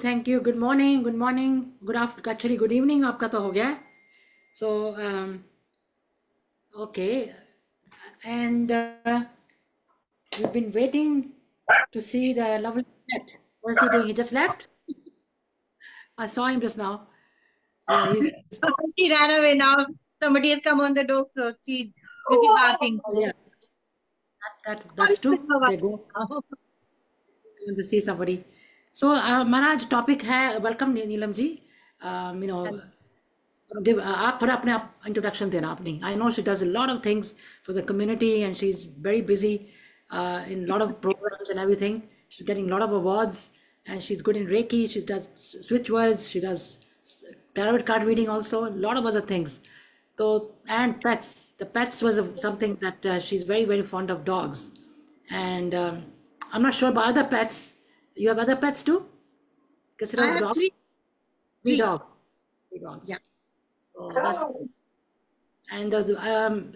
Thank you. Good morning, good afternoon, actually good evening आपका तो हो गया है. So, okay, and we've been waiting to see the lovely cat. What is he doing? He just left? I saw him just now. Yeah, he ran away now. Somebody has come on the door, so she's barking. Yeah, that's true. They go to see somebody. So, Maharaj, topic hai, welcome Neelam ji. You know, आप थोड़ा अपने आप introduction देना अपनी. I know she does a lot of things for the community and she's very busy in a lot of programs and everything. She's getting a lot of awards and she's good in Reiki. She does switch words. She does tarot card reading also. A lot of other things. So, and pets. The pets was something that she's very, very fond of dogs. And I'm not sure about other pets. You have other pets too? I have dogs? Three dogs. Yeah. So that's and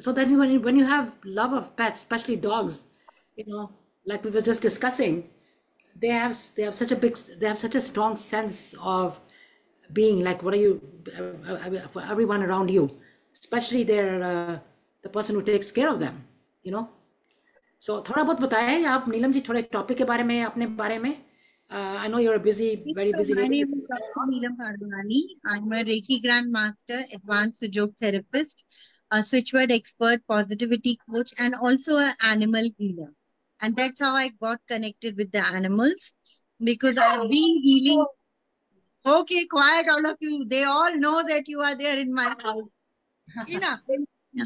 so then when you have love of pets, especially dogs, you know, like we were just discussing, they have such a strong sense of being. Like, what are you for everyone around you, especially the person who takes care of them, you know. So थोड़ा बहुत बताएं आप नीलम जी थोड़े topic के बारे में अपने बारे में. I know you're very busy. My name is Dr. Neelam Hardwani. I'm a Reiki Grandmaster, Advanced Sujok Therapist, a switchword expert, positivity coach, and also an animal healer. And that's how I got connected with the animals, because I've been healing. Okay, quiet all of you. They all know that you are there in my house. Enough. Yeah.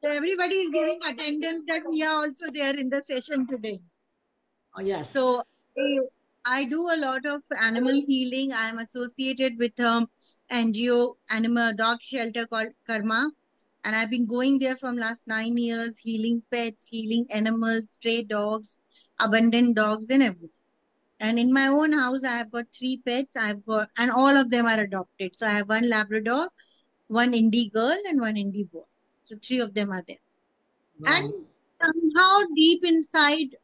So everybody is giving attendance that we are also there in the session today. Oh, yes. So I do a lot of animal healing. I'm associated with NGO, animal dog shelter called Karma. And I've been going there from last 9 years, healing pets, healing animals, stray dogs, abandoned dogs and everything. And in my own house, I have got 3 pets. And all of them are adopted. So I have 1 Labrador, 1 Indie girl and 1 Indie boy. So 3 of them are there. Wow. And somehow deep inside,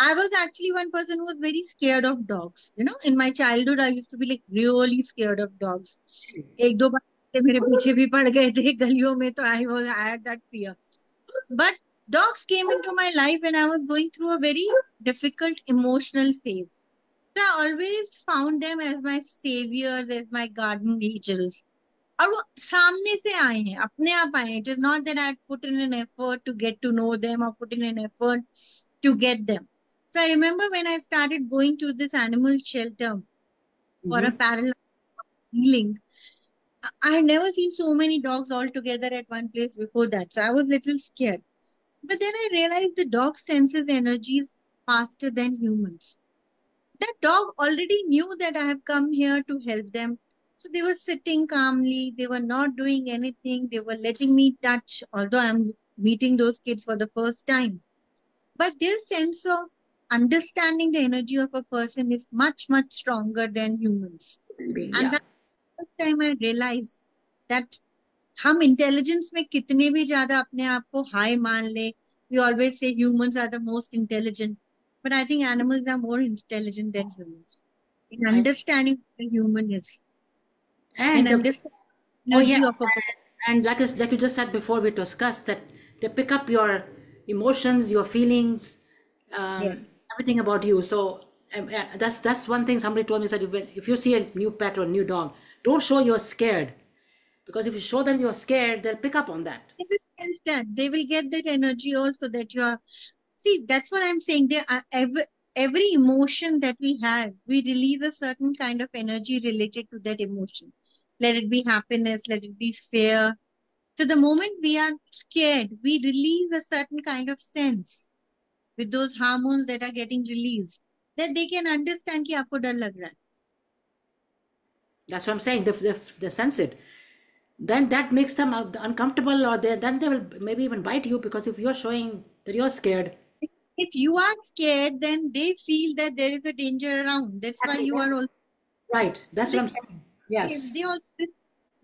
I was actually one person who was very scared of dogs. You know, in my childhood, I used to be like really scared of dogs. एक दो बार मेरे पीछे भी पड़ गए थे गलियों में, तो I had that fear. But dogs came into my life when I was going through a very difficult emotional phase. So I always found them as my saviors, as my guardian angels. और वो सामने से आए हैं, अपने आप आए हैं. It is not that I had put in an effort to get to know them or put in an effort to get them. So I remember when I started going to this animal shelter for a parallel healing, I had never seen so many dogs all together at one place before that. So I was a little scared. But then I realized the dog senses energies faster than humans. That dog already knew that I have come here to help them. So they were sitting calmly. They were not doing anything. They were letting me touch, although I'm meeting those kids for the first time. But their sense of understanding the energy of a person is much, much stronger than humans. Yeah. And that's the first time I realized that हम intelligence में कितने भी ज़्यादा अपने आप को high मान ले. We always say humans are the most intelligent. But I think animals are more intelligent than humans. In understanding what a human is. And And like you just said before, we discussed that they pick up your emotions, your feelings, Yes. everything about you. So that's one thing somebody told me, said if you see a new pet or a new dog, don't show you're scared, because if you show them you're scared, they'll pick up on that. They will sense that. They will get that energy also that you are. See, that's what I'm saying. There are every emotion that we have, we release a certain kind of energy related to that emotion. Let it be happiness, let it be fear. So the moment we are scared, we release a certain kind of sense with those hormones that are getting released, that they can understand कि आपको डर लग रहा है. That's what I'm saying. They sense it. Then that makes them uncomfortable, or then they will maybe even bite you, because if you're showing that you're scared. If you are scared, then they feel that there is a danger around. That's why you are also Right. That's they, what I'm saying. Yes. they also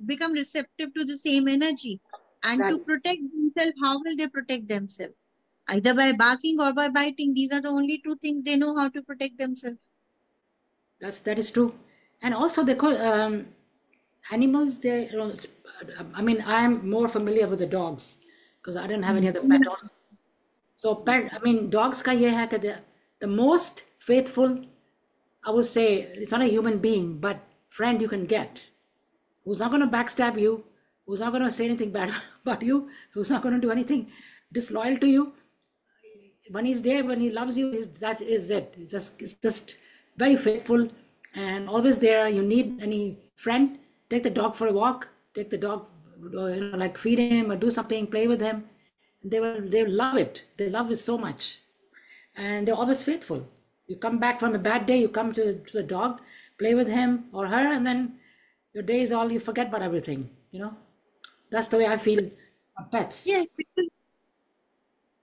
become receptive to the same energy. And Right. to protect themselves, how will they protect themselves? Either by barking or by biting. These are the only two things they know how to protect themselves. That is true. And also they call animals. They, I mean, I'm more familiar with the dogs because I didn't have any other pet also. So pet, I mean, dogs का ये है कि the most faithful, I would say, it's not a human being, but friend you can get, who's not going to backstab you, who's not going to say anything bad about you, who's not going to do anything disloyal to you. When he's there, when he loves you, that is it. It's just very faithful and always there. You need any friend, take the dog for a walk, take the dog, like feed him or do something, play with him. They love it. They love it so much, and they're always faithful. You come back from a bad day, you come to the dog, play with him or her, and then your day is all, you forget about everything. That's the way I feel of pets. Yes, because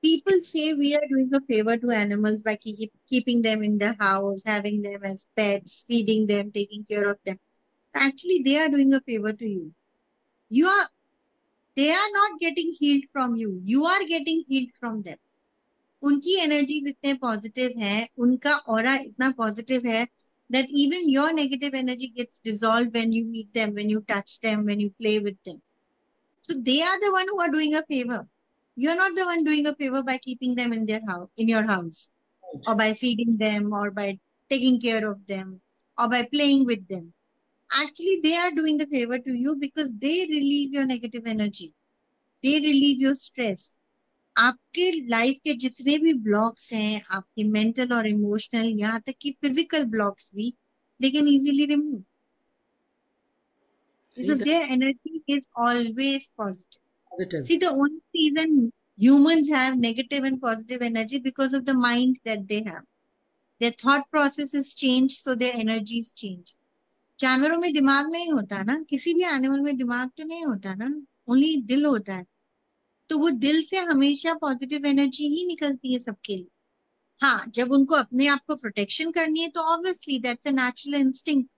people say we are doing a favor to animals by keeping them in the house, having them as pets, feeding them, taking care of them. Actually, they are doing a favor to you. They are not getting healed from you. You are getting healed from them. उनकी energies इतने positive हैं, उनका aura इतना positive है that even your negative energy gets dissolved when you meet them, when you touch them, when you play with them. So they are the one who are doing a favor. You're not the one doing a favor by keeping them in their house, in your house, or by feeding them, or by taking care of them, or by playing with them. Actually, they are doing the favor to you because they release your negative energy. They release your stress. आपके life के जितने भी blocks हैं, आपके mental और emotional, यहाँ तक कि फिजिकल ब्लॉक्स भी, they can easily remove because their energy is always positive. See, the only reason humans have negative and positive energy because of the mind that they have. Their thought process is changed, so their energy is changed. जानवरों में दिमाग नहीं होता ना, किसी भी animal में दिमाग तो नहीं होता ना, ओनली दिल होता है. तो वो दिल से हमेशा पॉजिटिव एनर्जी ही निकलती है सबके लिए. हाँ, जब उनको अपने आप को प्रोटेक्शन करनी है तो obviously that's a natural instinct.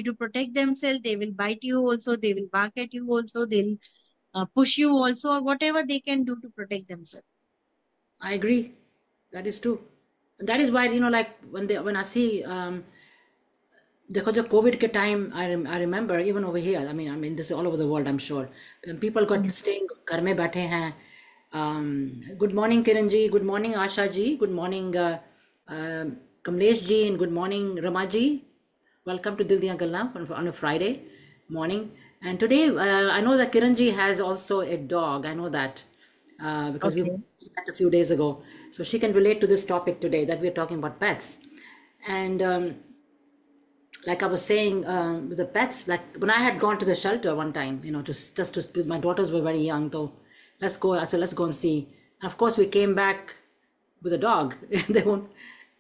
To protect themselves, they will bite you also, they will bark at you also, they'll push you also, or whatever they can do to protect themselves. I agree. That is true. And that is why, like when I see, देखो जब Covid के time I remember even over here, I mean this is all over the world, I'm sure, when people got staying, घर में बैठे हैं. Good morning Kiran ji, good morning Asha ji, good morning Kamlesh ji, and good morning Rama ji. Welcome to Dil Diyan Gallan on a Friday morning. And today I know that Kiran ji has also a dog. I know that because we met a few days ago. So she can relate to this topic today that we're talking about pets. And like I was saying, with the pets, like when I had gone to the shelter one time, my daughters were very young, so let's go and see. And of course, we came back with a dog. they won't,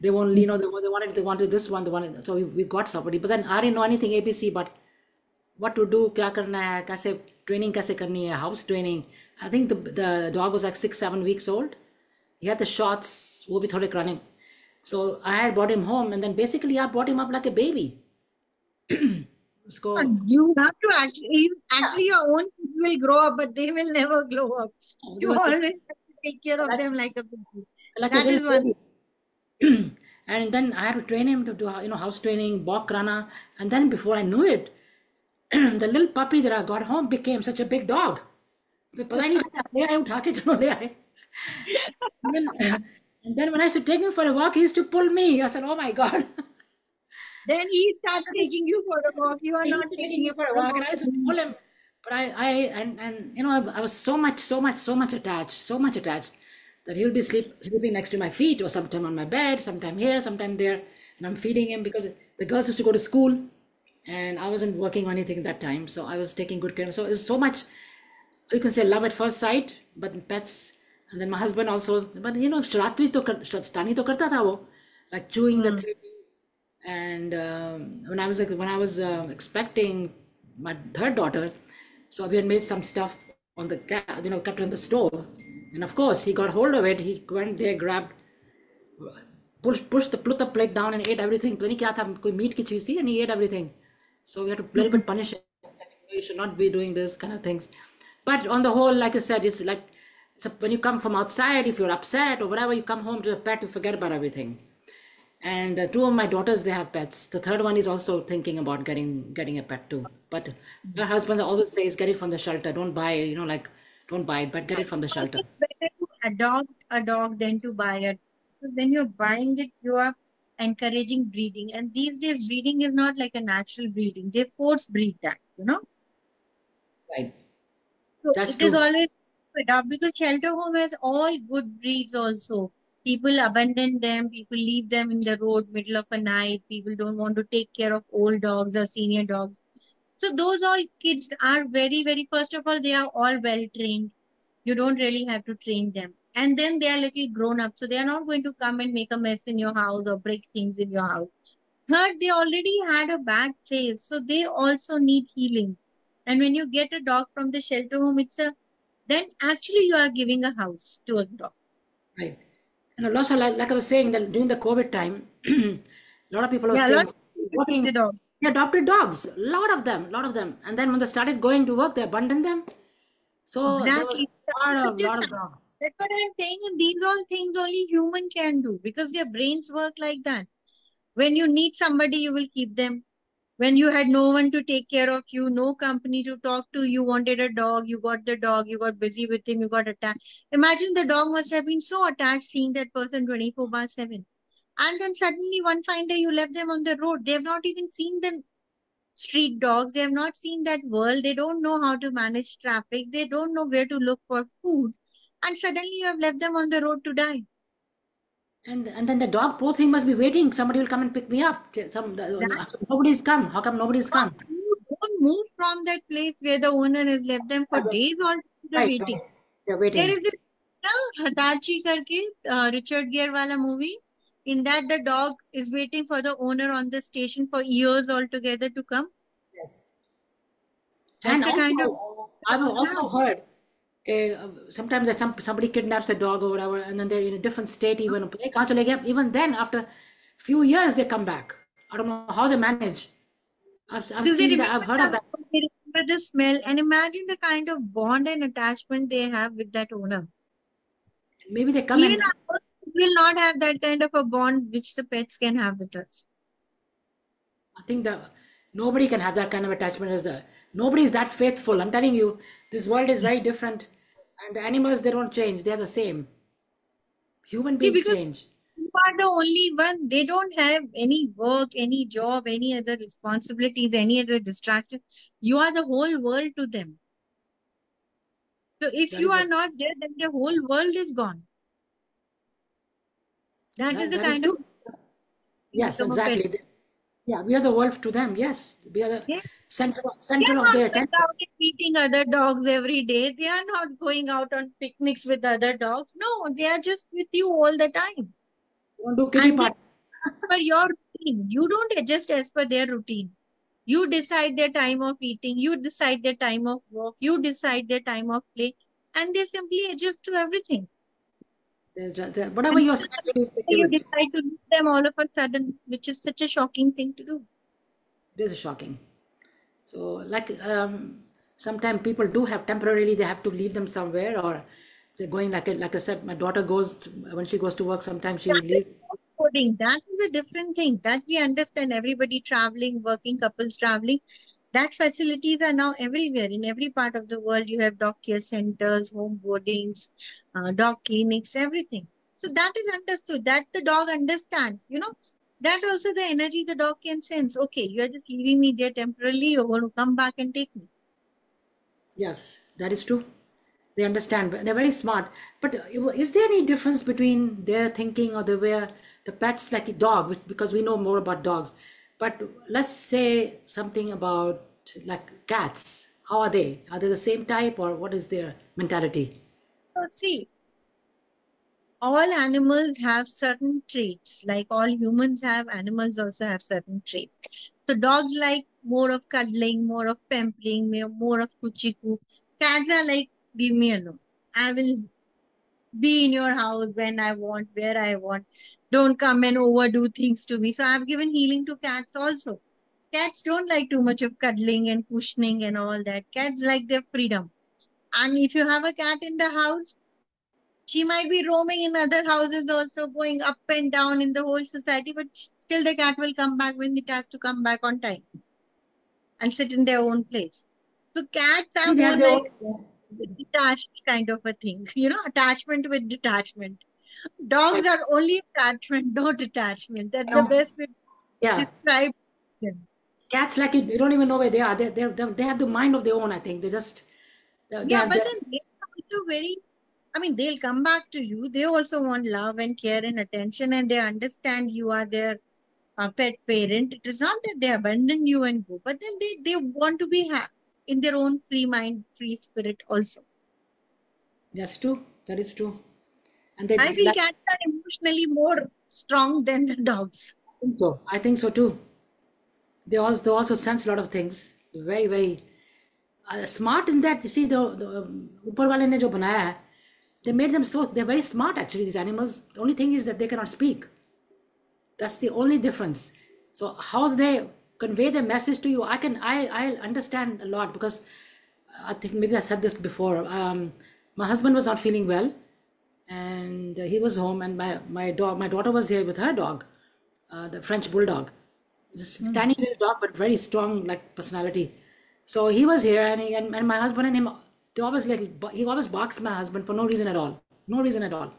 they wanted this one, so we got somebody. But then I didn't know anything ABC, but what to do, क्या करना है, कैसे training कैसे करनी है, house training. I think the dog was like 6-7 weeks old. He had the shots, वो भी थोड़े कराने. So I had brought him home, and then basically I brought him up like a baby. You have to actually your own kids will grow up, but they will never grow up. You always have to take care of them like a baby. That is one. And then I had to train him to do house training, walk, rana, and then before I knew it, the little puppy that I got home became such a big dog. पता ही नहीं था, ले आए उठा के, चलो ले आए. And then, and then when I used to take him for a walk, he used to pull me. I said, "Oh my God!" Then he starts taking you for a walk. You are He not was taking taking me him for a for a walk, and walk. I used to pull him. But and you know, I was so much attached, so much attached that he would be sleeping next to my feet, or sometime on my bed, sometime here, sometime there, and I'm feeding him because the girls used to go to school, and I wasn't working or anything at that time, so I was taking good care of him. So it was so much, you can say, love at first sight, but pets. And then my husband also, but you know, शैतानी तो करता था वो, like chewing the thing. And when I was expecting my third daughter, so we had made some stuff on the you know, kept on the stove, and of course he got hold of it. He went there, grabbed, put the plate down and ate everything. पता नहीं क्या था, कोई meet की चीज थी, and he ate everything. So we had to a little bit punish him. You should not be doing this kind of things. But on the whole, like I said, it's like, so when you come from outside, if you're upset or whatever, you come home to a pet, you forget about everything. And two of my daughters, they have pets. The third one is also thinking about getting a pet too. But her husband always says, get it from the shelter. Don't buy, you know, like, don't buy it, but get it from the shelter. It's better to adopt a dog than to buy it. So when you're buying it, you are encouraging breeding. And these days, breeding is not like a natural breeding. They force breed that, you know. Right. So That's it is true. always to adopt because shelter home has all good breeds also. People abandon them, people leave them in the road middle of a night. People don't want to take care of old dogs or senior dogs. So those all kids are very, very, first of all, they are all well trained. You don't really have to train them. And then they are little grown up. So they are not going to come and make a mess in your house or break things in your house. Third, they already had a bad phase. So they also need healing. And when you get a dog from the shelter home, then actually you are giving a house to a dog. Right. And also, like I was saying, that during the COVID time, a lot of people were Yeah, a lot staying, of people take the working, dog. they adopted dogs, a lot of them, lot of them. And then when they started going to work, they abandoned them. So there was Exactly. lot of dogs. That's what I'm saying. And these all things only human can do because their brains work like that. When you need somebody, you will keep them. When you had no one to take care of you, no company to talk to, you wanted a dog, you got the dog, you got busy with him, you got attached. Imagine the dog must have been so attached seeing that person 24 by 7. And then suddenly one fine day you left them on the road. They have not even seen the street dogs. They have not seen that world. They don't know how to manage traffic. They don't know where to look for food. And suddenly you have left them on the road to die. And then the dog, poor thing, must be waiting. Somebody will come and pick me up. Nobody's come. How come nobody's come? You don't move from that place where the owner has left them for days altogether Right, waiting. right. They're There waiting. is this Hitachi karke, Richard Gere wala movie. In that, the dog is waiting for the owner on the station for years altogether to come. Yes. And That's the kind of also, I've also heard, sometimes that somebody kidnaps a dog or whatever, and then they're in a different state. Even even then, after few years, they come back. I don't know how they manage. I've because they seen that. remember I've heard of that, that. they remember the smell, and imagine the kind of bond and attachment they have with that owner. Maybe they come Even and our pets will not have that kind of a bond which the pets can have with us. I think that nobody can have that kind of attachment as the nobody is that faithful. I'm telling you, this world is very different, and the animals, they don't change. They're the same. Human See, beings because change. you are the only one. They don't have any work, any job, any other responsibilities, any other distraction. You are the whole world to them. So if That you is are a, not there, then the whole world is gone. That is the that is kind of true. you Yes, become a pet. exactly. Yeah, we are the world to them. Yes, we are the Yeah. They center are of not their going attention. out and meeting other dogs every day. They are not going out on picnics with other dogs. No, they are just with you all the time. We don't do kitty And they party. for your routine. You don't adjust as per their routine. You decide their time of eating, you decide their time of work, you decide their time of play, and they simply adjust to everything. Whatever And your schedule is, they give you it. decide to leave them all of a sudden, which is such a shocking thing to do. It is shocking. So, like, sometimes people do have temporarily, they have to leave them somewhere, or they're going, like I said, my daughter when she goes to work, sometimes she That is leaves. coding. That is a different thing. That we understand everybody traveling, working couples traveling. That facilities are now everywhere. In every part of the world, you have dog care centers, home boardings, dog clinics, everything. So that is understood. That the dog understands. That also the energy the dog can sense. Okay, you are just leaving me there temporarily. You're going to come back and take me. Yes, that is true. They understand. They're very smart. But is there any difference between their thinking or the way the pets like a dog, because we know more about dogs. But let's say something about like cats. How are they? Are they the same type or what is their mentality? So see, all animals have certain traits. Like all humans have, animals also have certain traits. So dogs like more of cuddling, more of pampering, more of kuchiku. Cats are like, leave me alone. I will be in your house when I want, where I want. Don't come and overdo things to me. So I've given healing to cats also. Cats don't like too much of cuddling and cushioning and all that. Cats like their freedom. And if you have a cat in the house, she might be roaming in other houses also, going up and down in the whole society, but still the cat will come back when it has to come back on time and sit in their own place. So cats are They more have their like own. detached kind of a thing, attachment with detachment. Dogs are only attachment, not attachment. That's the best way to Yeah, describe them. cats like you don't even know where they are. They have the mind of their own. I think they Yeah, have but their. then they are also very, I mean, they'll come back to you. They also want love and care and attention, and they understand you are their pet parent. It is not that they abandon you and go, but then they want to be in their own free mind, free spirit also. That's true. That is true. And they I feel like. cats are emotionally more strong than the dogs. So I think so too. They also sense a lot of things. Very very smart in that. You see the ऊपर वाले ने जो बनाया है, they made them so they're very smart actually. These animals. The only thing is that they cannot speak. That's the only difference. So how they convey their message to you, I understand a lot because I think maybe I said this before. My husband was not feeling well, and he was home, and my daughter was here with her dog, the French bulldog, just Hmm. tiny little dog but very strong like personality. So he was here, and my husband and him, they always like he always barks my husband for no reason at all, no reason at all.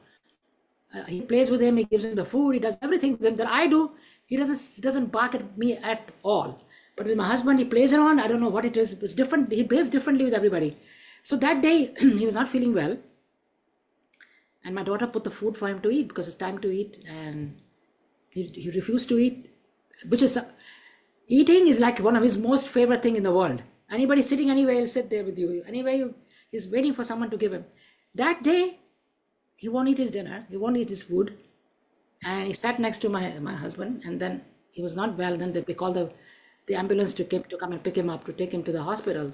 He plays with him, he gives him the food, he does everything that I do. He doesn't bark at me at all. But with my husband, he plays around. I don't know what it is. It's different. He behaves differently with everybody. So that day, he was not feeling well, and my daughter put the food for him to eat because it's time to eat, and he refused to eat, which is eating is like one of his most favorite thing in the world. Anybody sitting anywhere, he'll sit there with you. Anyway, he's waiting for someone to give him. That day, he won't eat his dinner. He won't eat his food, and he sat next to my husband, and then he was not well. Then they called the ambulance to come and pick him up to take him to the hospital.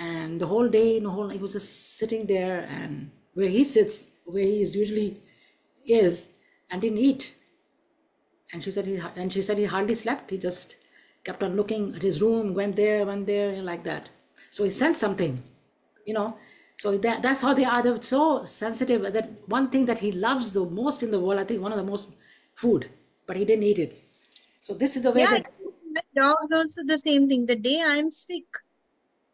And the whole day, he was just sitting there, and where he sits, where he is usually is, and didn't eat. And she said he hardly slept. He just kept on looking at his room, went there, like that. So he sensed something, you know. So that's how they are. They're so sensitive. That one thing that he loves the most in the world, I think one of the most, food, but he didn't eat it. So this is the way Yeah, that. my dogs also the same thing. The day I'm sick,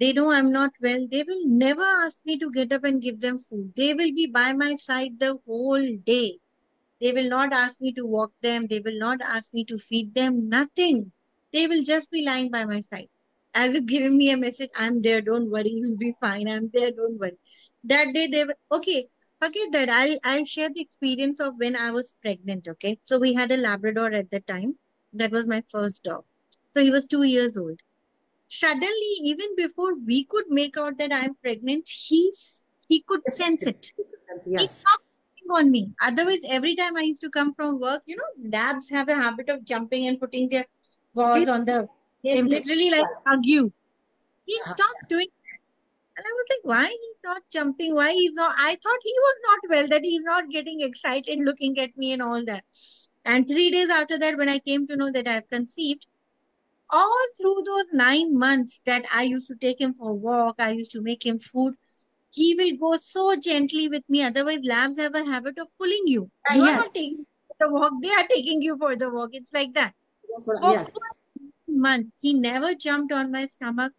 they know I'm not well. They will never ask me to get up and give them food. They will be by my side the whole day. They will not ask me to walk them. They will not ask me to feed them. Nothing. They will just be lying by my side. As if giving me a message, I'm there, don't worry, you'll be fine. I'm there, don't worry. That day they were okay. Forget that. I'll share the experience of when I was pregnant. Okay. So we had a Labrador at the time. That was my first dog. So he was 2 years old. Suddenly, even before we could make out that I'm pregnant, he could sense it. He Yes. stopped jumping on me. Otherwise, every time I used to come from work, labs have a habit of jumping and putting their paws Same, on they same thing. literally like Yes. hug you. He Uh, stopped doing that. And I was like, why he's not jumping? Why he's not? I thought he was not well, that he's not getting excited looking at me and all that. And 3 days after that, when I came to know that I've conceived, all through those 9 months that I used to take him for a walk, I used to make him food, he will go so gently with me. Otherwise, lambs have a habit of pulling you. You are yes. not taking for the walk, they are taking you for the walk. It's like that. That's what, For yes. food, month, he never jumped on my stomach.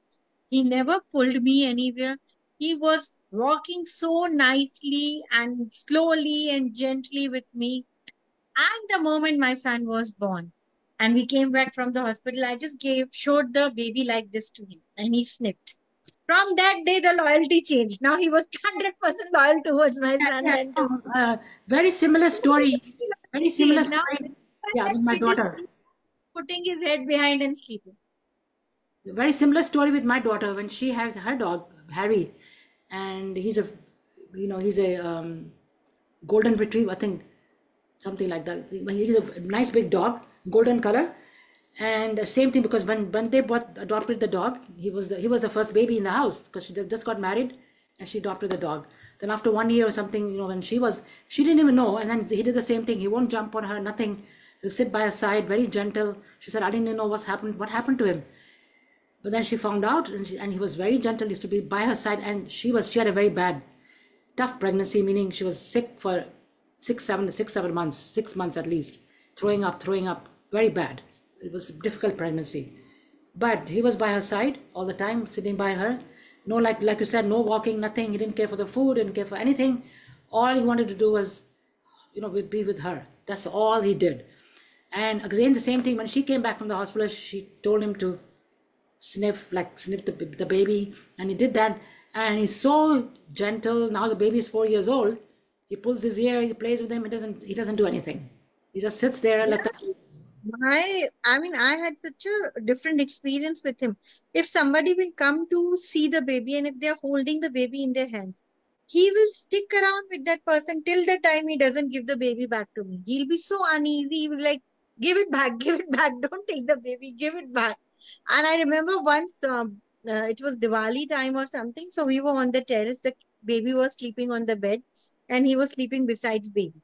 He never pulled me anywhere. He was walking so nicely and slowly and gently with me. And the moment my son was born and we came back from the hospital, I just showed the baby like this to him and he sniffed. From that day, the loyalty changed. Now he was 100% loyal towards my Yeah, son yeah. than to Very similar story. Very similar change. Now, story. Yeah, that with my kid is daughter. putting his head behind and sleeping. Very similar story with my daughter when she has her dog Harry, and he's a golden retriever, I think, something like that. He's a nice big dog, golden color, and the same thing because when they adopted the dog, he was the first baby in the house because she just got married, and she adopted the dog. Then after 1 year or something, when she didn't even know, and then he did the same thing. He won't jump on her, nothing. He'll sit by her side, very gentle. She said, I didn't even know what happened to him. But then she found out, and he was very gentle, used to be by her side, and she had a very bad, tough pregnancy, meaning she was sick for 6 7 months, 6 months at least, throwing up, very bad. It was a difficult pregnancy. But he was by her side all the time, sitting by her. No, like you said, no walking, nothing. He didn't care for the food, didn't care for anything. All he wanted to do was, be with her. That's all he did. And again, the same thing, when she came back from the hospital, she told him to sniff the baby, and he did that, and he's so gentle. Now the baby is 4 years old. He pulls his ear, he plays with him. He doesn't do anything. He just sits there and let the I had such a different experience with him. If somebody will come to see the baby and if they are holding the baby in their hands, he will stick around with that person till the time he doesn't give the baby back to me. He'll be so uneasy. He will like, give it back, give it back. Don't take the baby, give it back. And I remember once, it was Diwali time or something. So we were on the terrace. The baby was sleeping on the bed and he was sleeping besides baby.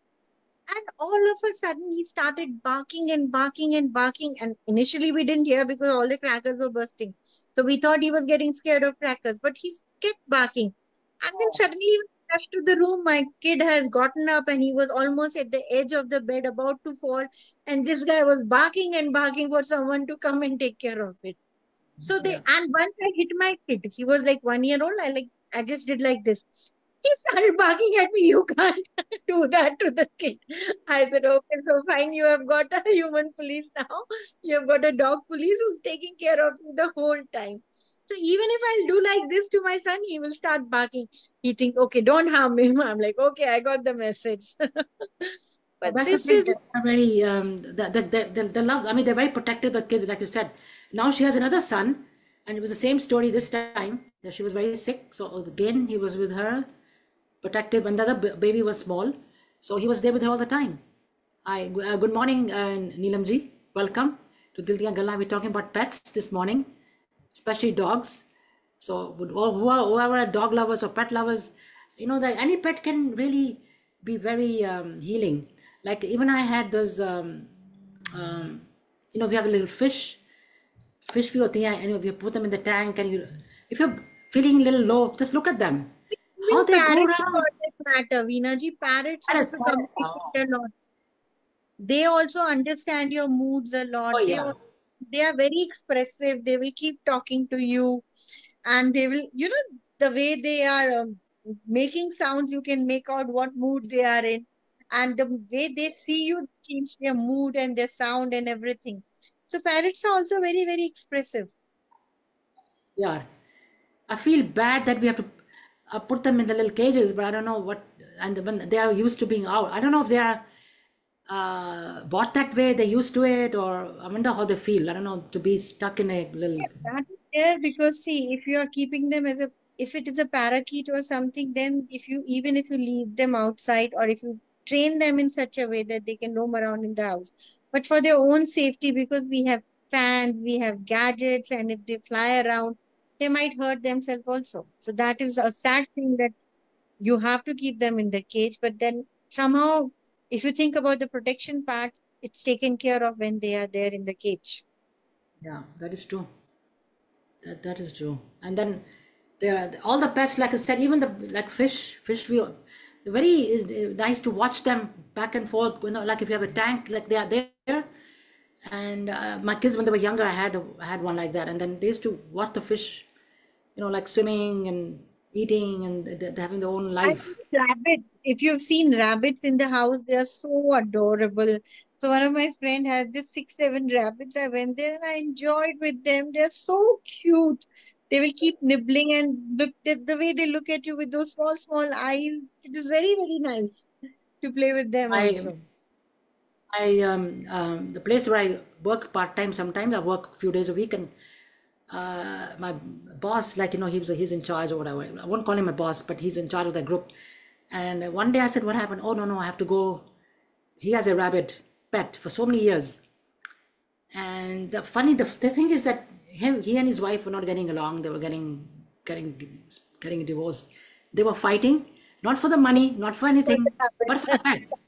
And all of a sudden, he started barking and barking and barking. And initially, we didn't hear because all the crackers were bursting. So we thought he was getting scared of crackers, but he kept barking. And then suddenly, we rushed to the room. My kid has gotten up and he was almost at the edge of the bed, about to fall. And this guy was barking and barking for someone to come and take care of it. So yeah. and once I hit my kid, he was like 1 year old. I just did like this. He started barking at me. You can't do that to the kid. I said, okay, so fine. You have got a human police now. You have got a dog police who's taking care of you the whole time. So even if I'll do like this to my son, he will start barking. He thinks, okay, don't harm him. I'm like, okay, I got the message. But That's the this thing. is They're very the love. I mean, they're very protective of kids, like you said. Now she has another son, and it was the same story this time. That she was very sick, so again he was with her, protective. And the other baby was small, so he was there with her all the time. Good morning, Neelam ji. Welcome to Dil Diyan Gallan. We're talking about pets this morning, especially dogs. So whoever are dog lovers or pet lovers, that any pet can really be very healing. Like even I had those, um, we have a little fish भी होती हैं, and you put them in the tank, and if you're feeling a little low, just look at them, how even they go parrots for around. that matter. Veena ji, parrots Parrots, also parrots. Oh, communicate a lot. They also understand your moods a lot. oh yeah. They are very expressive. They will keep talking to you, and they will, the way they are making sounds, you can make out what mood they are in, and the way they see you change their mood and their sound and everything. So parrots are also very, very expressive. Yeah, I feel bad that we have to put them in the little cages, but I don't know what. And when they are used to being out, I don't know if they are bought that way, they're used to it, or I wonder how they feel. I don't know, to be stuck in a little. That is there because see, if you are keeping them if it is a parakeet or something, then even if you leave them outside or if you train them in such a way that they can roam around in the house, but for their own safety, because we have fans, we have gadgets, and if they fly around, they might hurt themselves also. So that is a sad thing that you have to keep them in the cage, but then somehow, if you think about the protection part, it's taken care of when they are there in the cage. Yeah, that is true. That is true. And then there are all the pets, like I said, even the like fish. Very is nice to watch them back and forth. Like if you have a tank, like they are there, And my kids, when they were younger, I had one like that, and then they used to watch the fish, like swimming and eating, and they're having their own I life. think rabbits, if you've seen rabbits in the house, they are so adorable. So one of my friend has this 6, 7 rabbits. I went there and I enjoyed with them. They're so cute. They will keep nibbling and look at the way they look at you with those small, small eyes. It is very, very nice to play with them I also. the place where I work part time, sometimes I work a few days a week, and my boss, like he's in charge or whatever. I won't call him a boss, but he's in charge of the group. And one day I said, "What happened?" "Oh, no, no, I have to go." He has a rabbit pet for so many years, and the thing is that he and his wife were not getting along. They were getting divorced. They were fighting, not for the money, not for For the anything, but for the rabbit. pet.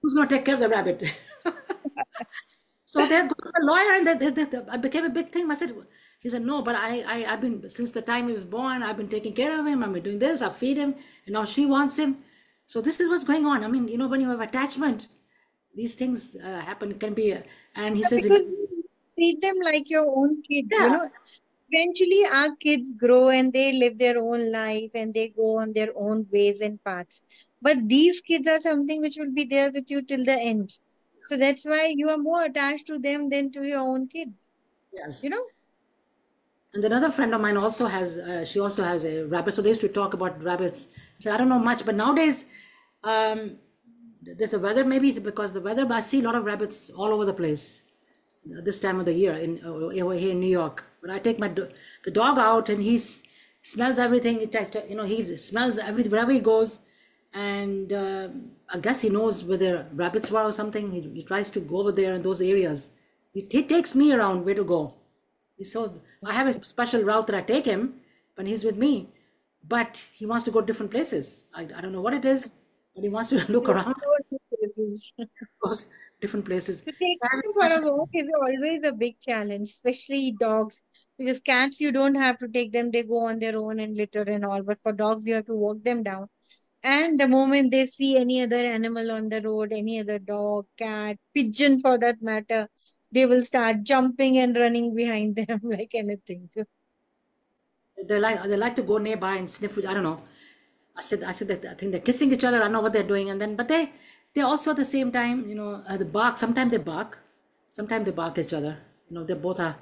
Who's going to take care of the rabbit? So they go to a lawyer, and it became a big thing. I said, he said, "No, but I've been, since the time he was born, I've been taking care of him. I've been doing this, I feed him, and now she wants him." So this is what's going on. I mean, when you have attachment, these things happen. It can be, and he says, Because you treat them like your own kids, you "Yeah, know. Eventually, our kids grow and they live their own life and they go on their own ways and paths. But these kids are something which will be there with you till the end. So that's why you are more attached to them than to your own kids, yes." you know. And another friend of mine also has, she also has a rabbit. So they used to talk about rabbits. I said, "I don't know much, but nowadays, um, there's a weather. Maybe it's because the weather, but I see a lot of rabbits all over the place this time of the year over here in New York. When I take the dog out, and smells everything. He smells everything wherever he goes, and I guess he knows where the rabbits were or something. He tries to go over there in those areas. He takes me around where to go. So I have a special route that I take him when he's with me, but he wants to go to different places. I don't know what it is, but he wants to look Yeah, around so different. those different places. To take I have a them for a special. walk is always a big challenge, especially dogs. Because cats, you don't have to take them, they go on their own and litter and all. But for dogs, you have to walk them down. And the moment they see any other animal on the road, any other dog, cat, pigeon for that matter, they will start jumping and running behind them like anything. They like to go nearby and sniff. I don't know. I said that I think they're kissing each other. I don't know what they're doing, and then they also at the same time, they bark. Sometimes they bark, sometimes they bark at each other. They both are,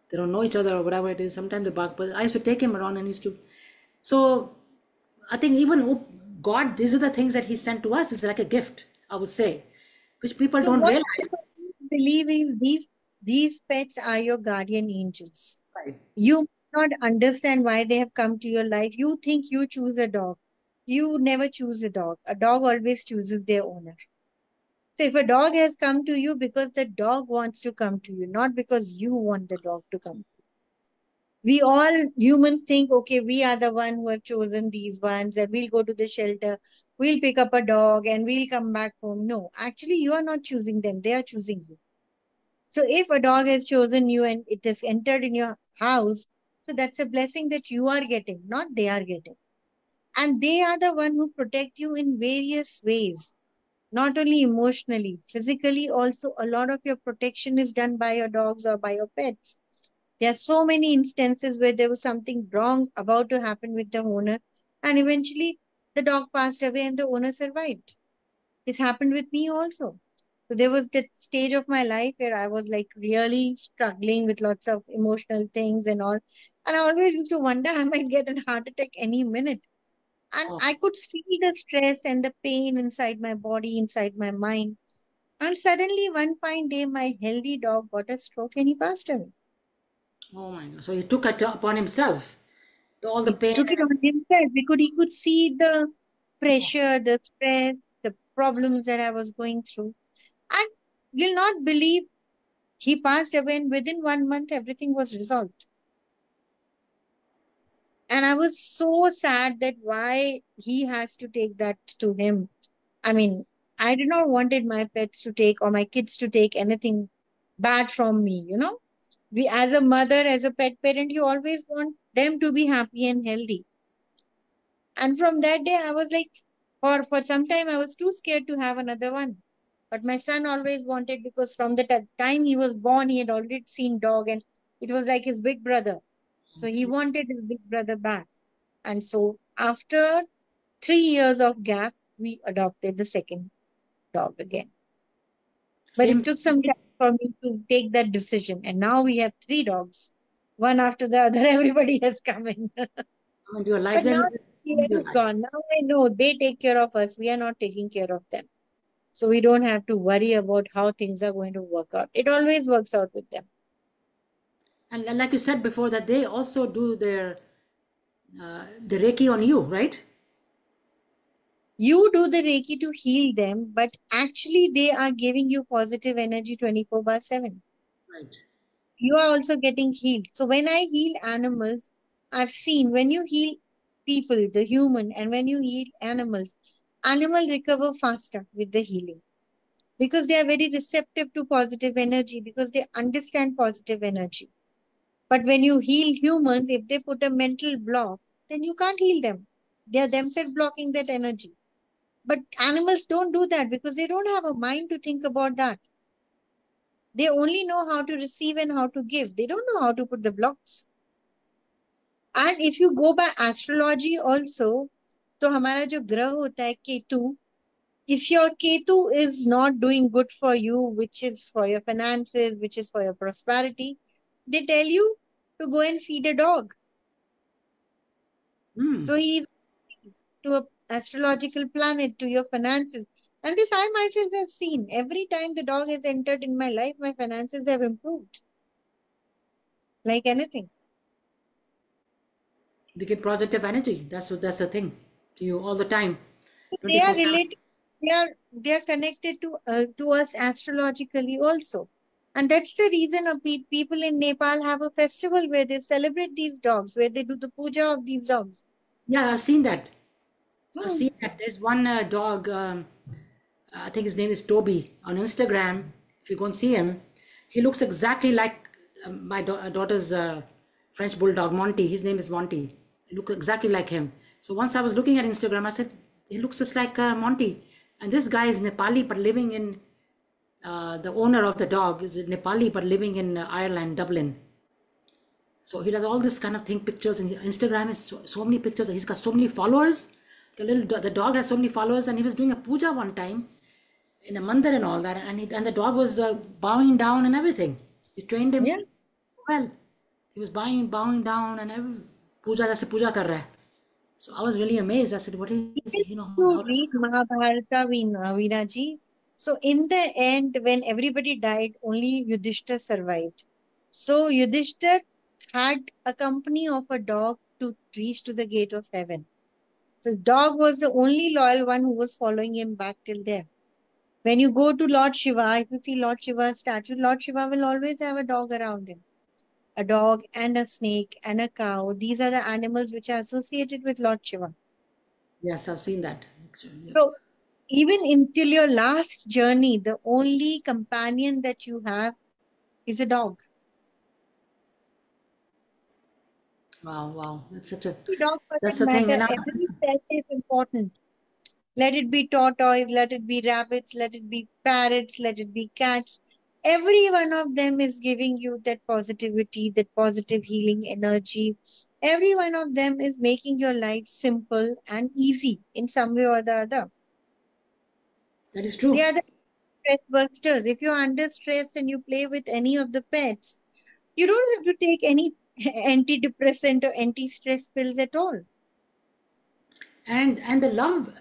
they don't know each other or whatever it is. Sometimes they bark, but I used to take him around and used to. So I think even God, these are the things that He sent to us. It's like a gift, I would say, which people So don't what realize. I believe is these pets are your guardian angels. Right. You not understand why they have come to your life. You think you choose a dog. You never choose a dog. A dog always chooses their owner. So if a dog has come to you because the dog wants to come to you, not because you want the dog to come. We all humans think, okay, we are the one who have chosen these ones, and we'll go to the shelter, we'll pick up a dog, and we'll come back home. No, actually, you are not choosing them, they are choosing you. So if a dog has chosen you and it has entered in your house, so that's a blessing that you are getting, not they are getting. And they are the one who protect you in various ways, not only emotionally, physically, also a lot of your protection is done by your dogs or by your pets. There are so many instances where there was something wrong about to happen with the owner, and eventually the dog passed away and the owner survived. This happened with me also. So there was that stage of my life where I was like really struggling with lots of emotional things and all. And I always used to wonder I might get a heart attack any minute. And Oh, I could feel the stress and the pain inside my body, inside my mind. And suddenly one fine day, my healthy dog got a stroke and he passed away. oh my God! So he took it upon himself, all the He pain took it and on himself because he could see the pressure, the stress, the problems that I was going through. And you'll not believe he passed away, and within 1 month, everything was resolved. And I was so sad that why he has to take that to him. I mean, I did not wanted my pets to take or my kids to take anything bad from me, you know. We, as a mother, as a pet parent, you always want them to be happy and healthy. And from that day, I was like, for some time, I was too scared to have another one. But my son always wanted, because from the time he was born, he had already seen dog, and it was like his big brother. So he wanted his big brother back. And so after 3 years of gap, we adopted the second dog again. But it Same. took some time for me to take that decision. And now we have three dogs, one after the other. Everybody has come in. Into your life, But now then the fear your is life. gone. Now I know they take care of us. We are not taking care of them. So we don't have to worry about how things are going to work out. It always works out with them. And like you said before, that they also do the Reiki on you, right? You do the Reiki to heal them, but actually they are giving you positive energy 24/7. Right. You are also getting healed. So when I heal animals, I've seen when you heal people, the human, and when you heal animals, animal recover faster with the healing, because they are very receptive to positive energy, because they understand positive energy. But when you heal humans, if they put a mental block, then you can't heal them. They are themselves blocking that energy. But animals don't do that because they don't have a mind to think about that. They only know how to receive and how to give. They don't know how to put the blocks. And if you go by astrology also, तो हमारा जो ग्रह होता है Ketu, if your Ketu is not doing good for you, which is for your finances, which is for your prosperity, they tell you to go and feed a dog. Hmm. So he is to a astrological planet, to your finances. And this I myself have seen. Every time the dog has entered in my life, my finances have improved. Like anything. They give positive energy. That's the thing to you all the time, They are 24/7. related, they are connected to us astrologically also. And that's the reason people in Nepal have a festival where they celebrate these dogs, where they do the puja of these dogs. Yeah, I've seen that. I've Hmm. seen that. There's one dog. I think his name is Toby on Instagram. If you go and see him, he looks exactly like my daughter's French bulldog Monty. His name is Monty. He looks exactly like him. So once I was looking at Instagram, I said he looks just like Monty. And this guy is Nepali, but living in the owner of the dog is Nepali, but living in Ireland, Dublin. So he does all this kind of thing, pictures, and Instagram is so many pictures. He's got so many followers. The dog has so many followers, and he was doing a puja one time in the mandir and all that, and the dog was bowing down and everything. He trained him Yeah. so well. He was bowing down and every puja जैसे puja कर रहा है. So I was really amazed. I said, what is, Even to how does read it come? Mahabharata, Veena ji. So in the end, when everybody died, only Yudhishthir survived. So Yudhishthir had a company of a dog to reach to the gate of heaven. So dog was the only loyal one who was following him back till there. When you go to Lord Shiva, if you see Lord Shiva's statue, Lord Shiva will always have a dog around him. A dog and a snake and a cow. These are the animals which are associated with Lord Shiva. Yes, I've seen that. Actually, yep. So even until your last journey, the only companion that you have is a dog. Wow, wow. That's such a, The dog for that that's the thing. matter, And every pet is important. Let it be tortoise, let it be rabbits, let it be parrots, let it be cats. Every one of them is giving you that positivity, that positive healing energy. Every one of them is making your life simple and easy in some way or the other. that is They true. are the stress busters. If you're under stress and you play with any of the pets, you don't have to take any antidepressant or anti-stress pills at all. And the love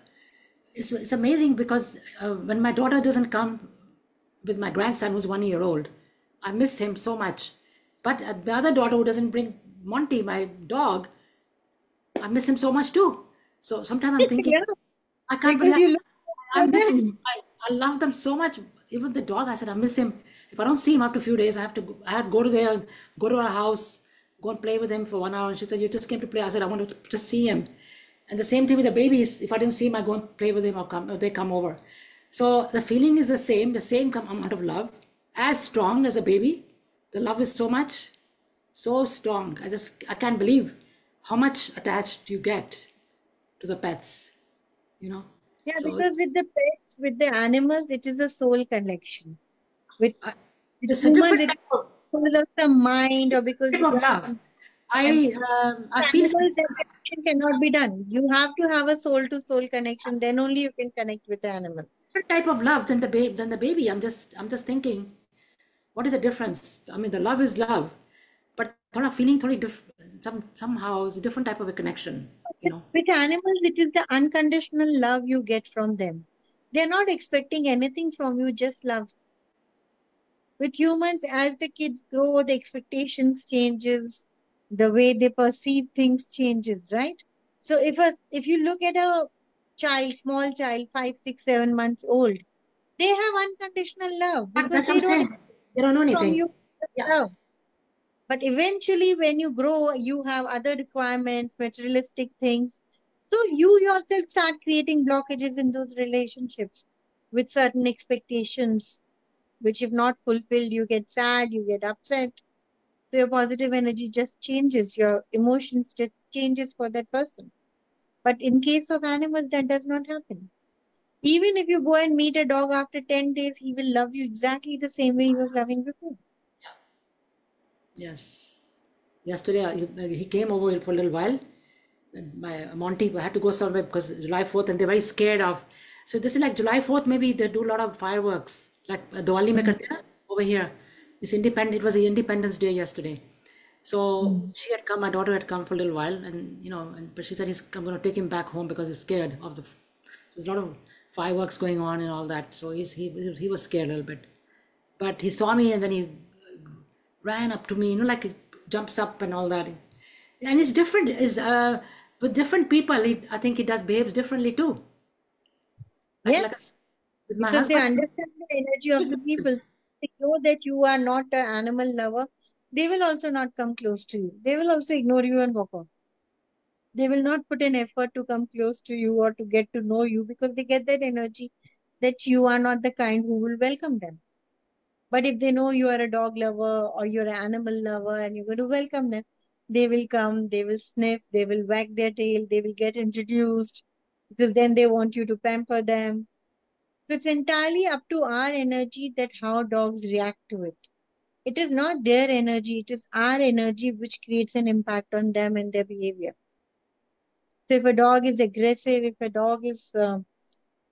it's amazing because when my daughter doesn't come with my grandson who's 1 year old, I miss him so much. But the other daughter who doesn't bring Monty, my dog, I miss him so much too. So sometimes I'm thinking, Yeah, I can't because believe you look I'm for missing. them. I love them so much. Even the dog, I said I miss him. If I don't see him after a few days, I have to go to there, go to our house, go and play with him for 1 hour. And she said, "You just came to play." I said, "I want to just see him." And the same thing with the babies. If I didn't see him, I go and play with him or they come over. So the feeling is the same amount of love, as strong as a baby. The love is so strong. I can't believe how much attached you get to the pets, you know. Yeah, So because with the pets, with the animals, it is a soul connection. With I, with it's a humans, different it is because of some mind or because type you of have love. some. And I with feel animals, that connection cannot be done. You have to have a soul to soul connection. Then only you can connect with the animal. different type of love than the baby. I'm just thinking, what is the difference? I mean, the love is love, but thoda feeling thodi different. Somehow it's a different type of a connection. You know. With animals, it is the unconditional love you get from them. They're not expecting anything from you, just love. With humans, as the kids grow, the expectations changes, the way they perceive things changes, right? So if you look at a child, small child, 5, 6, 7 months old, they have unconditional love because That's what they I'm don't saying. expect They don't know from anything. you just Yeah. love. But eventually, when you grow, you have other requirements, materialistic things. So you yourself start creating blockages in those relationships with certain expectations, which if not fulfilled, you get sad, you get upset. So your positive energy just changes, your emotions just changes for that person. But in case of animals, that does not happen. Even if you go and meet a dog after 10 days, he will love you exactly the same way he was loving before. Yes. Yesterday, he came over for a little while. And my Monty had to go somewhere because July 4th, and they're very scared of. So this is like July 4th, maybe they do a lot of fireworks, like Diwali mein Mm, karte hain na, over here. It's independent. It was a Independence Day yesterday. So mm. she had come, my daughter had come for a little while, and but she said I'm going to take him back home because he's scared of the. There's a lot of fireworks going on and all that, so he was scared a little bit. But he saw me and then he ran up to me, like he jumps up and all that. And it's different. Is with different people, I think he does behaves differently too. Like Yes, with my because they husband, understand the energy of big the people. difference. They know that you are not an animal lover. They will also not come close to you. They will also ignore you and walk off. They will not put an effort to come close to you or to get to know you because they get that energy that you are not the kind who will welcome them. But if they know you are a dog lover or you're an animal lover and you're going to welcome them, they will come, they will sniff, they will wag their tail, they will get introduced because then they want you to pamper them. So it's entirely up to our energy that how dogs react to it. It is not their energy, it is our energy which creates an impact on them and their behavior. So if a dog is aggressive, if a dog is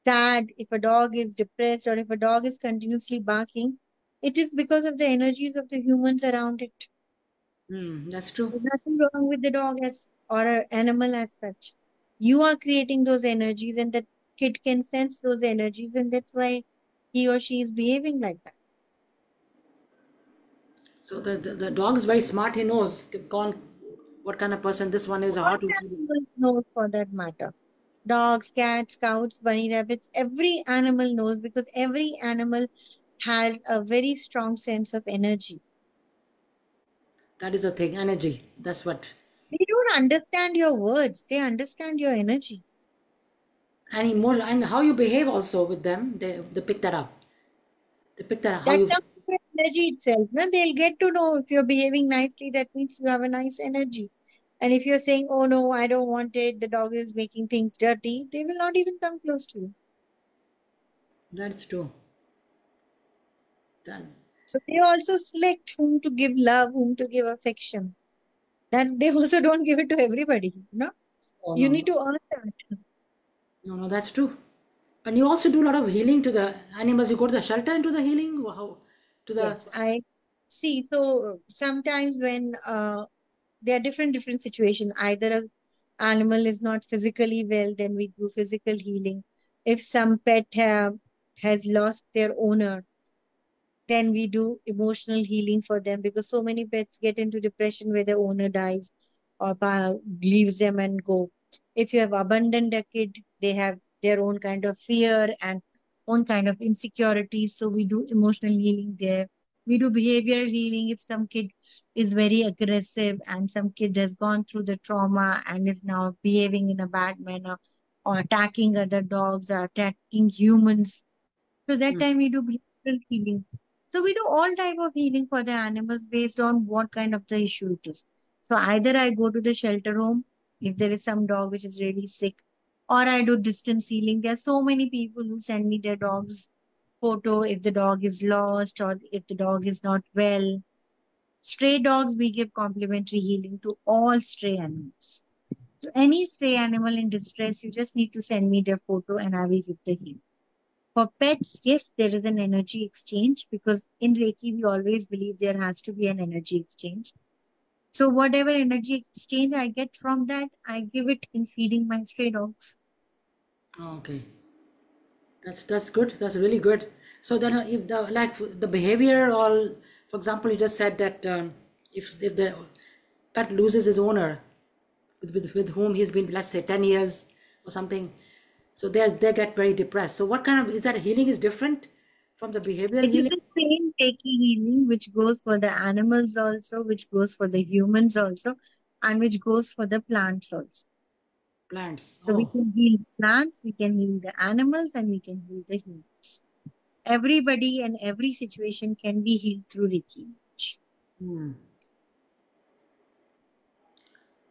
sad, if a dog is depressed, or if a dog is continuously barking, it is because of the energies of the humans around it. That's true. There's nothing wrong with the dog as or an animal as such. You are creating those energies, and the kid can sense those energies, and that's why he or she is behaving like that. So the dog is very smart. He knows call what kind of person this one is or All how to. animals know for that matter. Dogs, cats, cows, bunny rabbits, every animal knows because every animal has a very strong sense of energy. That is the thing. Energy. That's what. They don't understand your words, they understand your energy. And how you behave also with them. They pick that up. They pick that up. How That you. comes from energy itself. No? They'll get to know if you're behaving nicely, that means you have a nice energy. And if you're saying, oh no, I don't want it, the dog is making things dirty, they will not even come close to you. That's true. That. So they also select whom to give love, whom to give affection. That they also don't give it to everybody. No? Oh You no, need no, to earn that. no. That's true. And you also do a lot of healing to the animals. You go to the shelter and do the healing. How to the. Yes, I see. So sometimes when there are different situations, either a animal is not physically well, then we do physical healing. If some pet has lost their owner, then we do emotional healing for them because so many pets get into depression where the owner dies or leaves them and go. If you have abandoned a kid, they have their own kind of fear and own kind of insecurities. So we do emotional healing there. We do behavioral healing if some kid is very aggressive and some kid has gone through the trauma and is now behaving in a bad manner or attacking other dogs or attacking humans. So that Mm. time we do behavioral healing. So we do all type of healing for the animals based on what kind of the issue it is. So either I go to the shelter home if there is some dog which is really sick. or I do distance healing. There are so many people who send me their dog's photo if the dog is lost or if the dog is not well. Stray dogs, we give complimentary healing to all stray animals. So any stray animal in distress, you just need to send me their photo and I will give the healing. For pets, yes, there is an energy exchange because in Reiki, we always believe there has to be an energy exchange. So whatever energy exchange I get from that, I give it in feeding my stray dogs. Okay, that's good. That's really good. So then, if the like the behavior, or for example, you just said that if the pet loses his owner, with whom he's been, let's say, 10 years or something, so they get very depressed. So what kind of is that healing is different from the behavioral It is healing? the same Reiki healing, which goes for the animals also, which goes for the humans also, and which goes for the plants also. Plants. So we Oh. can heal plants, we can heal the animals, and we can heal the humans. Everybody and every situation can be healed through Reiki. Hmm.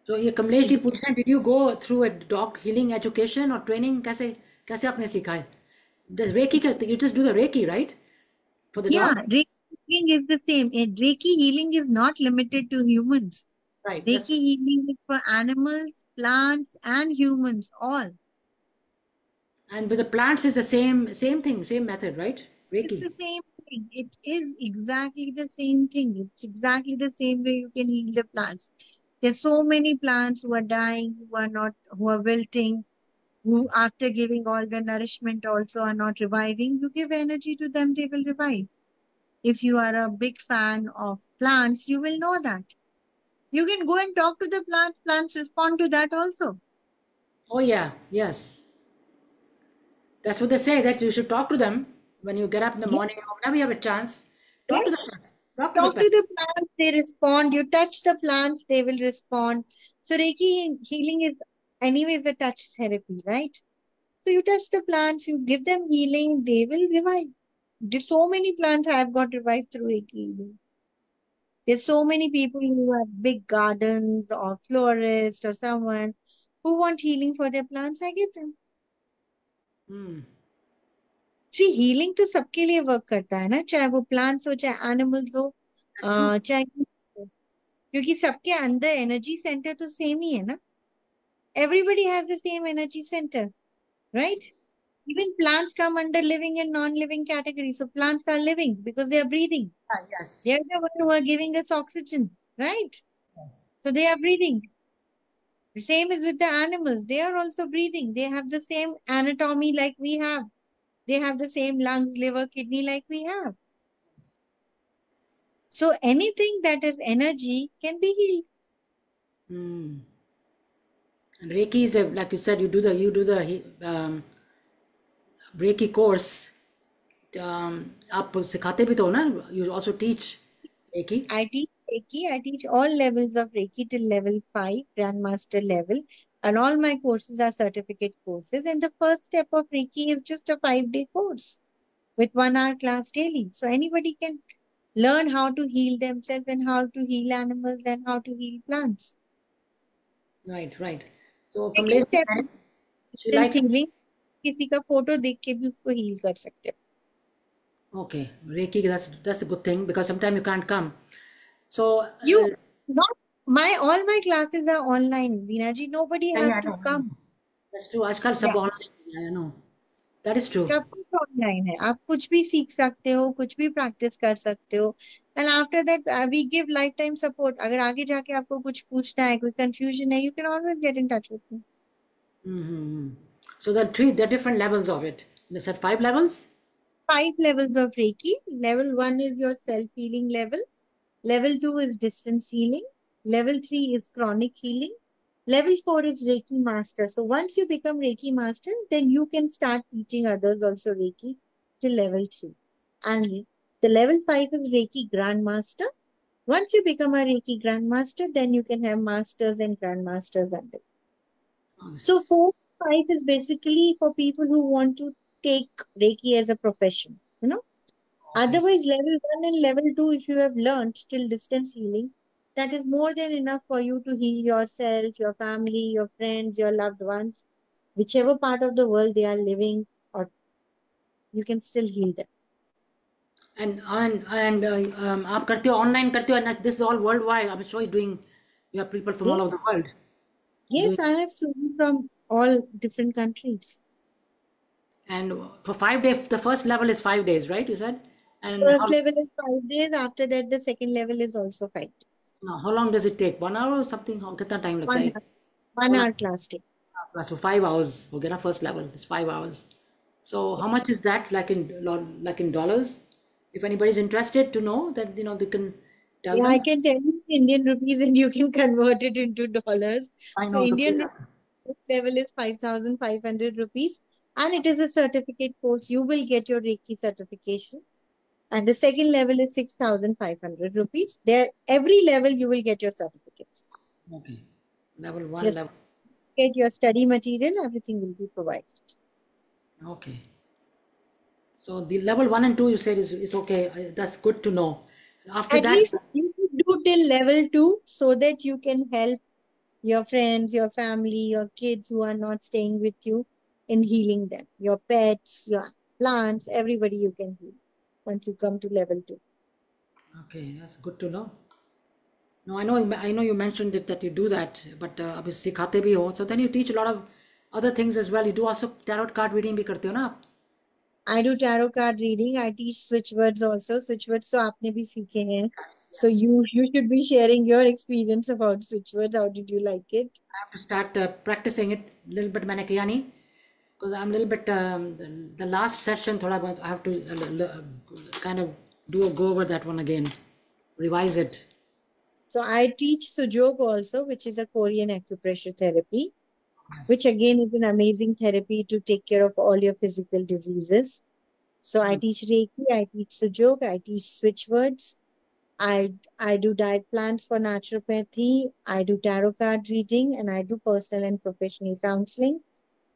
So ये कमलेश जी पूछ रहे हैं, did you go through a dog healing education or training? कैसे कैसे आपने सीखा है? The Reiki, you just do the Reiki, right? For the Yeah, dog? Reiki healing is the same. Reiki healing is not limited to humans. Right. Reiki healing is for animals, plants, and humans, all. And with the plants is the same thing, same method, right? It's Reiki. the same thing. It is exactly the same thing. It's exactly the same way you can heal the plants. There's so many plants who are dying, who are wilting, who after giving all the nourishment also are not reviving. You give energy to them, they will revive. If you are a big fan of plants, you will know that. You can go and talk to the plants. Plants respond to that also. Oh yeah, yes. That's what they say, that you should talk to them when you get up in the Yes, morning or whenever you have a chance. Talk yes. to the plants. Talk to the Talk to pets. the plants, they respond. You touch the plants, they will respond. So Reiki healing is anyways a touch therapy, right? So you touch the plants, you give them healing, they will revive. There's so many plants have got revived through Reiki healing. There's so many people who have big gardens or florists or someone who want healing for their plants. I give them. Hmm. See, healing तो सबके लिए work करता है ना, चाहे वो plants हो चाहे एनिमल्स हो, That's true. चाहे क्योंकि सबके अंदर एनर्जी सेंटर तो सेम ही है ना. Everybody has the same energy center, right? Even plants come under living and non-living categories. So plants are living because they are breathing. Ah, yes. They are the one who are giving us oxygen, right? Yes. So they are breathing. The same is with the animals. They are also breathing. They have the same anatomy like we have. They have the same lungs, liver, kidney like we have. So anything that is energy can be healed. Hmm. And Reiki is a, like you said, you do the Reiki course. आप सिखाते भी तो हो ना? You also teach Reiki. I teach Reiki. I teach all levels of Reiki till level 5, Grandmaster level. And all my courses are certificate courses. And the first step of Reiki is just a 5-day course with 1 hour class daily. So anybody can learn how to heal themselves and how to heal animals and how to heal plants. Right, right. So Second Kamlesh, step is she distance likes. healing. किसी का photo देख के भी उसको heal कर सकते हो. Okay, Reiki. That's a good thing because sometimes you can't come. So You not all my classes are online, Veena ji. Nobody yeah, has yeah, I to know, I know. come. That's true. आजकल सब Yeah. Online है, I know. That is true. सब कुछ online है. आप कुछ भी सीख सकते हो, कुछ भी प्रैक्टिस कर सकते हो. And after that we give life time support. अगर आगे जाके आपको कुछ पूछना है, कोई कंफ्यूजन है, you can always get in touch with me. Mm-hmm. So there are different levels of it. They said 5 levels. 5 levels of Reiki. Level 1 is your self healing level. Level 2 is distance healing. Level 3 is chronic healing. Level 4 is Reiki master. So once you become Reiki master, then you can start teaching others also Reiki till level 3. And the level 5 is Reiki grandmaster. Once you become a Reiki grandmaster, then you can have masters and grandmasters under. Oh, So 4, 5 is basically for people who want to take Reiki as a profession, you know. okay. Otherwise, level 1 and level 2, if you have learned till distance healing, that is more than enough for you to heal yourself, your family, your friends, your loved ones. whichever part of the world they are living, or you can still heal them. And आप करते हो online करते हो, and this is all worldwide. I'm sure you're doing. You have people from Yes, all over the world yes, doing. I have students from all different countries. And for 5 days, the first level is 5 days, right? You said. And First level is 5 days. After that, the second level is also 5 days. how long does it take? 1 hour or something? कितना time लगता 1 है? hour, 1 hour class take. Plus for 5 hours. Okay, na first level. It's 5 hours. So how much is that? Like in dollars? If anybody's interested to know, then they can tell Yeah, I them. can tell you Indian rupees and you can convert it into dollars. I So know the Indian rupees level is 5,500 rupees, and it is a certificate course. You will get your Reiki certification. And the second level is 6,500 rupees. There, every level you will get your certificates. okay. Level one, Yes, level. get your study material, everything will be provided. Okay. So the level one and two you said is okay. That's good to know. After At that, least you should do till level 2 so that you can help your friends, your family, your kids who are not staying with you in healing them. Your pets, your plants, everybody you can heal once you come to level 2. okay, that's good to know. No, I know you mentioned it that you do that, but अभी सिखाते भी हो. So then you teach a lot of other things as well. You do also tarot card reading भी करते हो ना आप? I do tarot card reading. I teach switch words also. Switch words तो आपने भी सीखे हैं. Yes, So yes. you should be sharing your experience about switch words. How did you like it? I have to start practicing it a little bit. मैंने किया नहीं because I'm a little bit the last session थोड़ा बहुत I have to kind of go over that one again, revise it. So I teach Sujok also, which is a Korean acupressure therapy, which Yes. again is an amazing therapy to take care of all your physical diseases. So I Mm. teach Reiki, I teach Sujok, I teach switch words. I do diet plans for naturopathy. I do tarot card reading, and I do personal and professional counseling.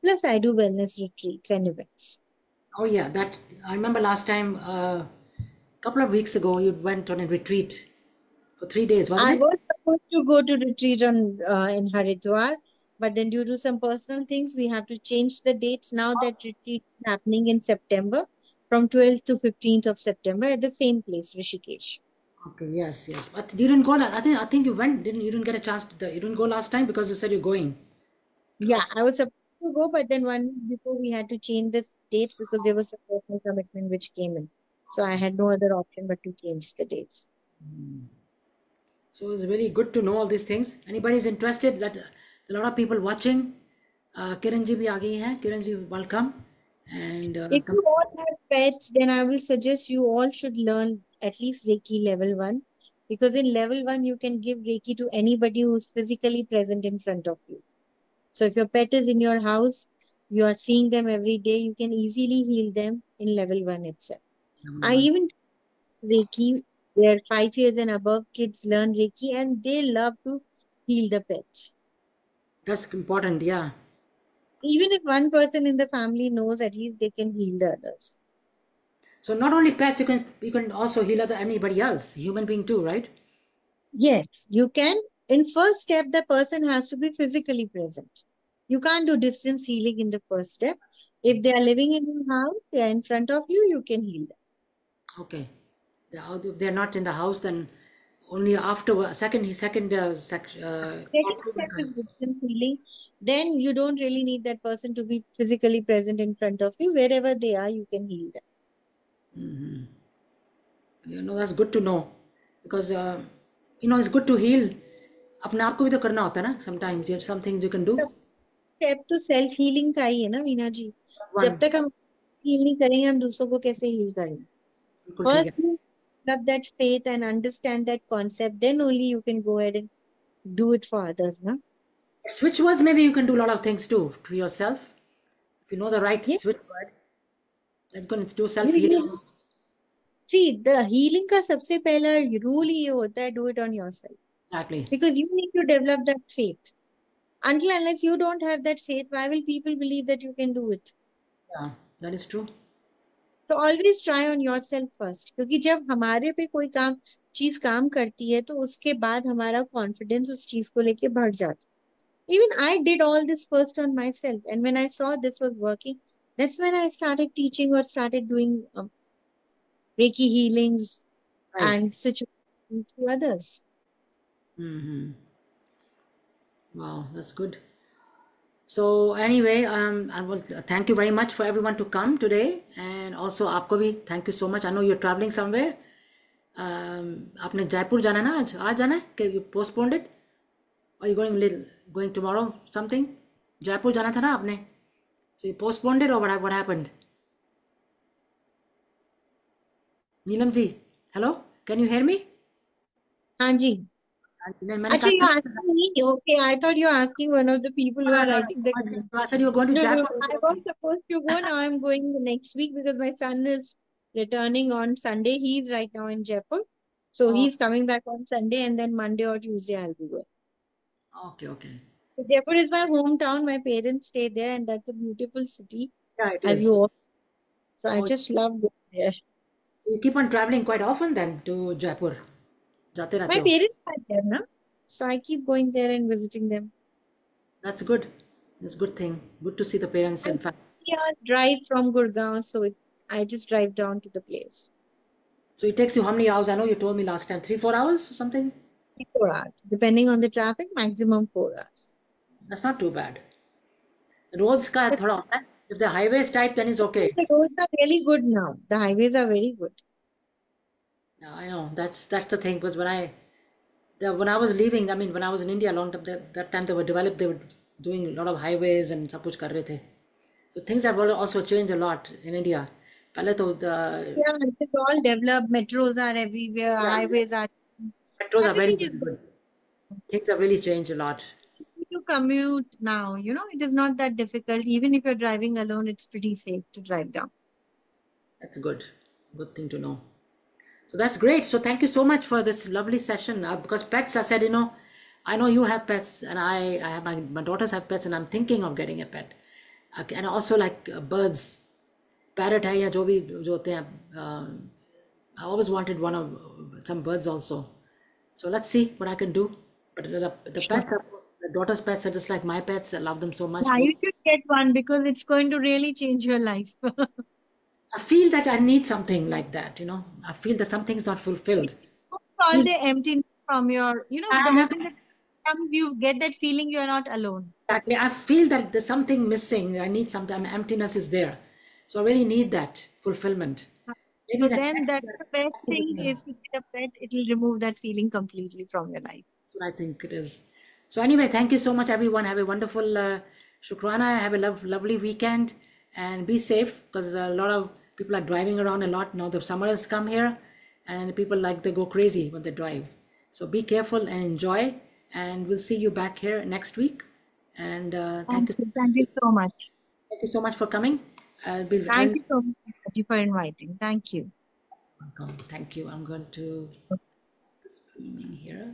Plus, I do wellness retreats and events. Oh yeah, that I remember last time, couple of weeks ago, you went on a retreat for 3 days, wasn't I it? was supposed to go to retreat on in Haridwar, but then due to some personal things, we have to change the dates. Now that retreat is happening in September, from 12th to 15th of September at the same place, Rishikesh. Okay, yes, yes. But you didn't go. I think you went. Didn't you? Didn't get a chance. You didn't go last time because you said you're going. Yeah, I was supposed to go, but then 1 week before we had to change the dates because there was a personal commitment which came in. So I had no other option but to change the dates. So it's really good to know all these things. Anybody is interested? That a lot of people watching. Kiran ji bhi aa gayi hai. Kiran ji, welcome. And If you all have pets, then I will suggest you all should learn at least Reiki level 1, because in level 1 you can give Reiki to anybody who's physically present in front of you. So if your pet is in your house, you are seeing them every day, you can easily heal them in level 1 itself. level I one. even Reiki, where 5 years and above kids learn Reiki and they love to heal the pets. That's important. Yeah. Even if one person in the family knows, at least they can heal the others. So not only pets, you can also heal anybody else, human being too, right? Yes, you can. In first step, the person has to be physically present. You can't do distance healing in the first step. If they are living in your house, they are in front of you, you can heal them. Okay. If they're not in the house, then only after second Second step is distance healing. Then you don't really need that person to be physically present in front of you. Wherever they are, you can heal them. that's good to know because it's good to heal. अपने आप को भी तो करना होता है ना. Sometimes you have some things you can do. Step तो सेल्फ हीलिंग का ही है ना वीना जी. जब One, तक हम हील नहीं करेंगे हम दूसरों को कैसे हील करेंगे. बिल्कुल ठीक है. First you develop that faith and understand that concept, then only you can go ahead and do it for others, na? Switch words, maybe you can do a lot of things too to yourself. If you know the right Yeah. switch word, that's going to do self You healing. see, the healing का सबसे पहला rule ये होता है do it on yourself. Exactly. Because you need to develop that faith. Until unless you don't have that faith, why will people believe that you can do it? Yeah, that is true. So always try on yourself first. क्योंकि जब हमारे पे कोई चीज काम करती है तो उसके बाद हमारा कॉन्फिडेंस उस चीज को लेके बढ़ जाता है. Even I did all this first on myself. And when I saw this was working, that's when I started teaching or started doing Reiki healings Right. and situations to others. Mm-hmm. Wow, that's good. So anyway, I will thank you very much for everyone to come today, and also आपको भी thank you so much. I know you're traveling somewhere. आपने जयपुर जाना है ना आज जाना है कि you postponed it? Or you going tomorrow something? Jaipur जाना था ना आपने? So you postponed it or what happened? Neelam ji, hello, can you hear me? Anji. मैंने कहा Actually, था you're asking me. Okay, I thought you were asking one of the people who are writing the comment. I said you were going to No, no, Jaipur. no. I was supposed to go. Now I'm going the next week because my son is returning on Sunday. He's right now in Jaipur. So Oh, he's coming back on Sunday and then Monday or Tuesday I'll be going. okay, okay. So Jaipur is my hometown. My parents stay there and that's a beautiful city, Yeah, it as you is. all. So I Oh, just love going there. so you keep on traveling quite often then to Jaipur. जाते रहते My हो. parents are there now. So I keep going there and visiting them. That's good. That's a good thing. Good to see the parents. In And fact, 3 hours drive from Gurgaon, so I just drive down to the place. so it takes you how many hours? I know you told me last time, 3, 4 hours or something. 4 hours, depending on the traffic, maximum 4 hours. That's not too bad. Roads का The, थोड़ा होता है. If the highway is tight, then it's okay. the roads are really good now. The highways are very good. Yeah, I know. That's the thing. Because when I was leaving, I mean, when I was in India a long time, that time they were developed. They were doing a lot of highways and सब कुछ कर रहे थे. So things have also changed a lot in India. पहले तो Yeah, it's all developed. Metros are everywhere. yeah, Highways are. metros are very Everything is good. good. Things have really changed a lot. To commute now, it is not that difficult. Even if you're driving alone, it's pretty safe to drive down. That's good. Good thing to know. So that's great. So thank you so much for this lovely session. Because pets, I said, I know you have pets, and I have my daughters have pets, and I'm thinking of getting a pet. And also like birds, parrot hai ya jo bhi jo hote hain. I always wanted some birds also. So let's see what I can do. But the Sure. pets, the daughter's pets are just like my pets. I love them so much. Yeah, you should get one because it's going to really change your life. I feel that I need something like that. I feel that something's not fulfilled. All the emptiness from the I moment that comes, you get that feeling you're not alone. Exactly. I feel that there's something missing. I need something. Emptiness is there. So I really need that fulfillment. So Maybe that then that's the best is the thing thing. is to get a pet. It'll remove that feeling completely from your life. That's what I think it is. So anyway, thank you so much, everyone. Have a wonderful Shukrana. Have a lovely weekend and be safe because a lot of people are driving around a lot now. The summer has come here, and people they go crazy when they drive. So be careful and enjoy. And we'll see you back here next week. And thank you. Thank you so much. Thank you so much for coming. Thank you so much for inviting. Thank you. Welcome. Thank you. I'm going to streaming here.